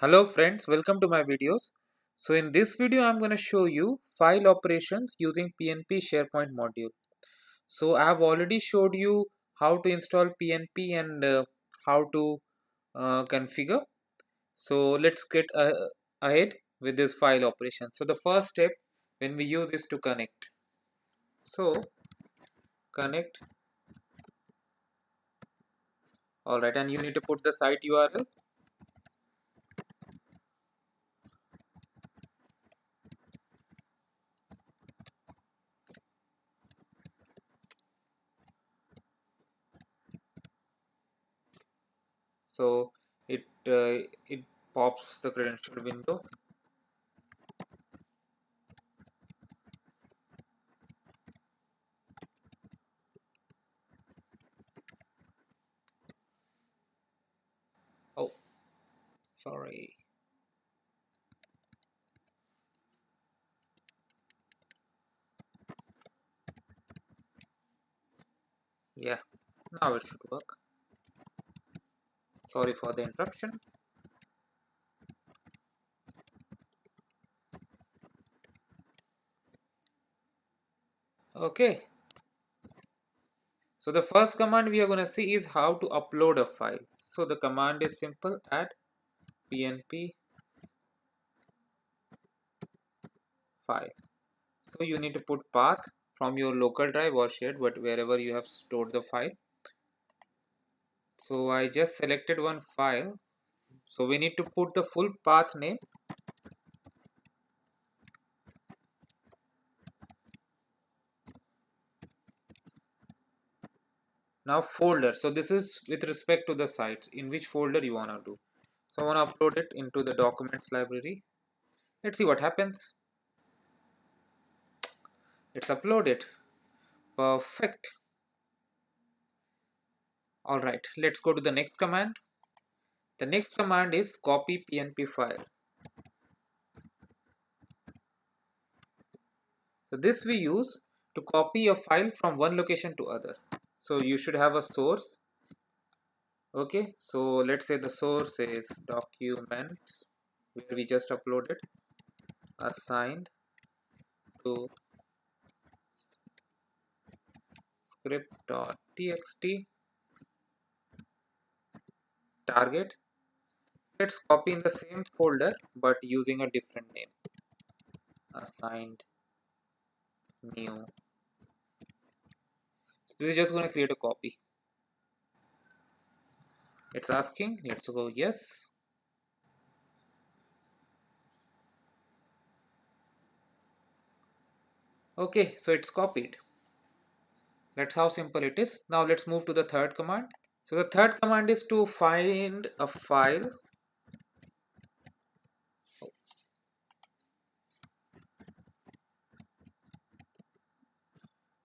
Hello friends, welcome to my videos. So in this video I'm going to show you file operations using PNP SharePoint module. So I have already showed you how to install PNP and how to configure. So let's get ahead with this file operation. So the first step when we use is to connect. So connect, alright, and you need to put the site URL. So it pops the credential window. Oh, sorry. Yeah, now it should work. Sorry for the interruption. Okay, so the first command we are going to see is how to upload a file. So the command is simple: add PNP file. So you need to put path from your local drive or shared, but wherever you have stored the file. So I just selected one file. So we need to put the full path name. Now folder. So this is with respect to the sites in which folder you want to do. So I want to upload it into the documents library. Let's see what happens. It's uploaded. Perfect. Alright, let's go to the next command. The next command is copy PNP file. So this we use to copy a file from one location to other. So you should have a source. Okay, so let's say the source is documents where we just uploaded, assigned to script.txt, target. Let's copy in the same folder but using a different name. Assigned new. So this is just going to create a copy. It's asking, let's go yes. Okay, so it's copied. That's how simple it is. Now let's move to the third command. So the third command is to find a file.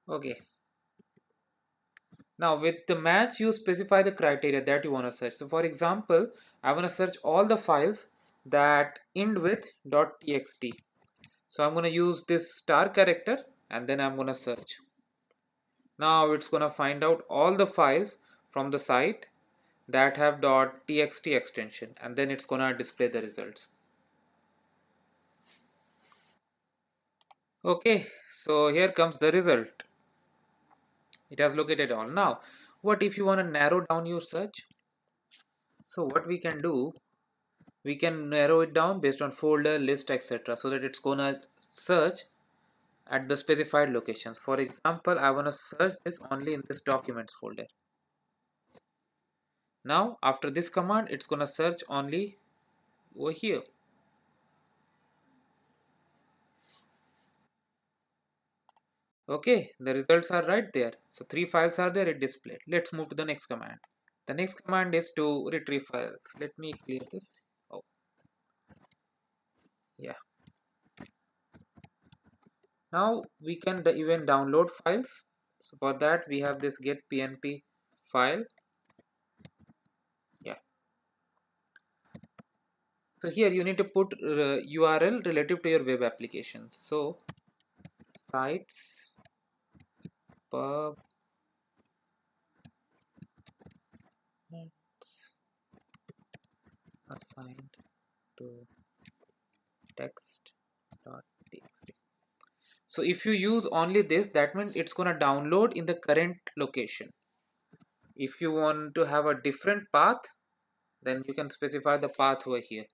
Okay. Now with the match, you specify the criteria that you want to search. So for example, I want to search all the files that end with .txt. So I'm going to use this star character and then I'm going to search. Now it's going to find out all the files from the site that have .txt extension, and then it's going to display the results. Okay, so here comes the result. It has located all. Now what if you want to narrow down your search? So what we can do, we can narrow it down based on folder, list, etc., so that it's gonna search at the specified locations. For example, I want to search this only in this documents folder. Now after this command, it's gonna search only over here. Okay, the results are right there. So 3 files are there, it displayed. Let's move to the next command. The next command is to retrieve files. Let me clear this. Oh, yeah. Now we can even download files. So for that we have this get PNP file. Yeah. So here you need to put URL relative to your web application. So sites pub assigned to text.txt. So if you use only this, that means it's gonna download in the current location. If you want to have a different path, then you can specify the path over here.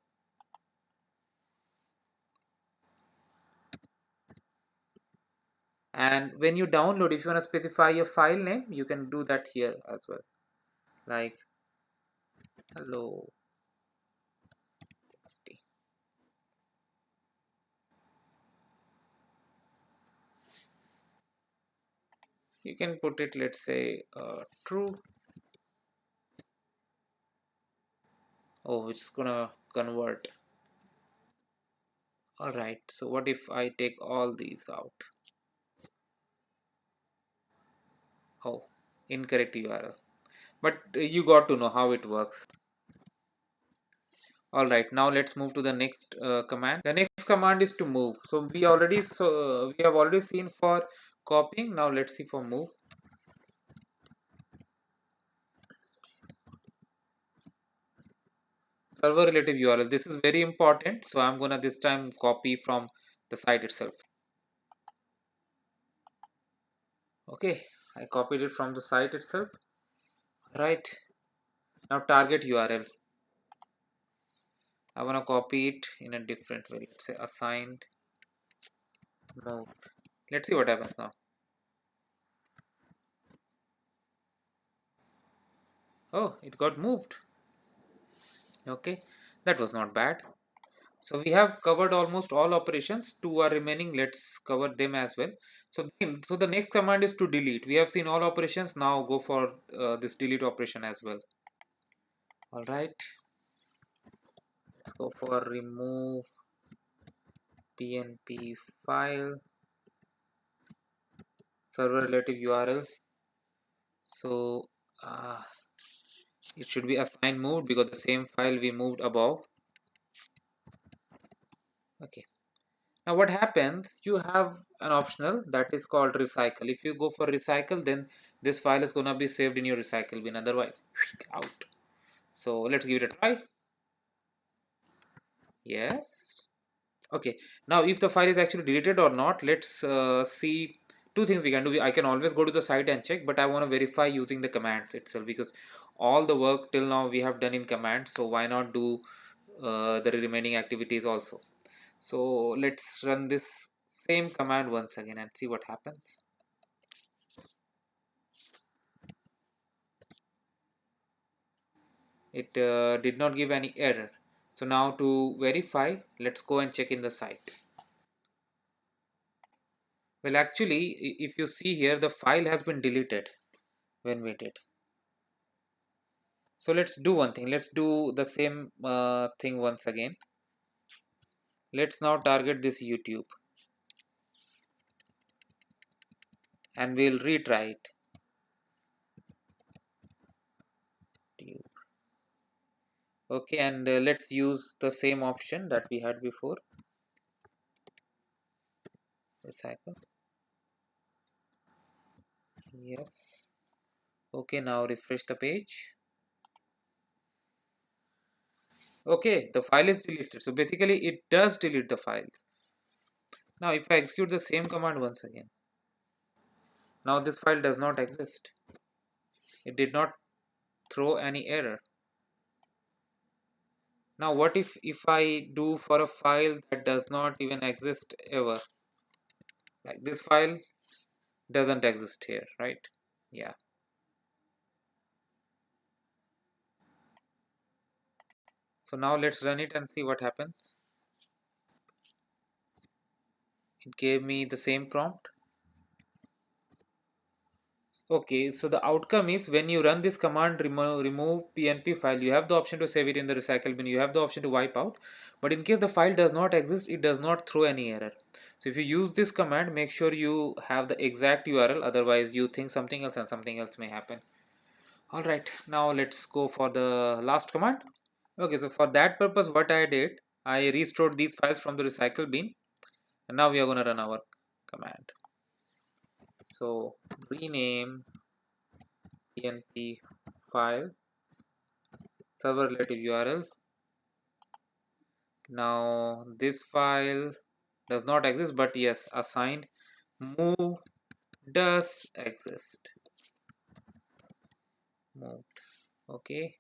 And when you download, if you want to specify your file name, you can do that here as well, like hello txt. You can put it, let's say true. Oh, it's gonna convert. All right, so what if I take all these out? Oh, incorrect URL. But you got to know how it works. All right, now let's move to the next command. The next command is to move. So we have already seen for copying. Now let's see for move. Server relative URL. This is very important. So I'm gonna this time copy from the site itself. Okay, I copied it from the site itself. Right. Now target URL. I wanna copy it in a different way. Let's say assigned move. Let's see what happens now. Oh, it got moved. Okay, that was not bad. So we have covered almost all operations. Two are remaining. Let's cover them as well. So the next command is to delete. We have seen all operations. Now go for this delete operation as well. All right. Let's go for remove PNP file server relative URL. So it should be assigned moved because the same file we moved above. Okay. Now what happens, you have an optional that is called recycle. If you go for recycle, then this file is gonna be saved in your recycle bin, otherwise out. So let's give it a try. Yes. Okay. Now if the file is actually deleted or not, let's see two things we can do. I can always go to the site and check, but I want to verify using the commands itself, because all the work till now we have done in commands. So why not do the remaining activities also? So let's run this same command once again and see what happens. It did not give any error. So now to verify, let's go and check in the site. Well, actually, if you see here, the file has been deleted when we did. So let's do one thing. Let's do the same thing once again. Let's now target this YouTube and we'll retry it. Okay, and let's use the same option that we had before. Recycle. Yes. Okay, now refresh the page. Okay, the file is deleted. So basically it does delete the files. Now if I execute the same command once again, now this file does not exist. It did not throw any error. Now what if I do for a file that does not even exist ever? Like this file doesn't exist here, right? Yeah. So now let's run it and see what happens. It gave me the same prompt. Okay, so the outcome is when you run this command remove PNP file, you have the option to save it in the recycle bin, you have the option to wipe out, but in case the file does not exist, it does not throw any error. So if you use this command, make sure you have the exact URL, otherwise you think something else and something else may happen. Alright, now let's go for the last command. Okay, so for that purpose what I did, I restored these files from the recycle bin, and now we are going to run our command. So rename PNP file server relative URL Now this file does not exist, but yes, assigned move does exist. Moved. Okay.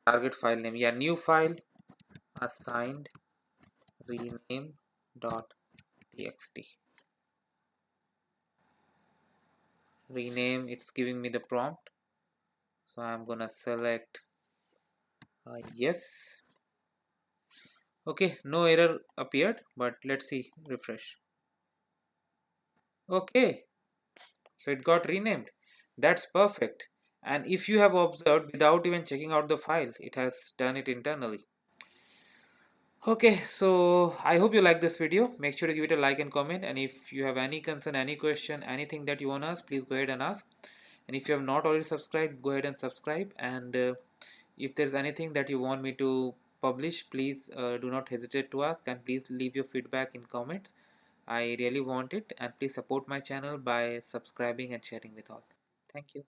Target file name. Yeah, new file assigned rename dot txt. Rename, it's giving me the prompt, so I'm gonna select yes. Okay, no error appeared, but let's see, refresh. Okay, so it got renamed. That's perfect. And if you have observed, without even checking out the file, it has done it internally. Okay, so I hope you like this video. Make sure to give it a like and comment, and if you have any concern, any question, anything that you want to ask, please go ahead and ask. And if you have not already subscribed, go ahead and subscribe. And if there's anything that you want me to publish, please do not hesitate to ask, and please leave your feedback in comments. I really want it, and please support my channel by subscribing and sharing with all. Thank you.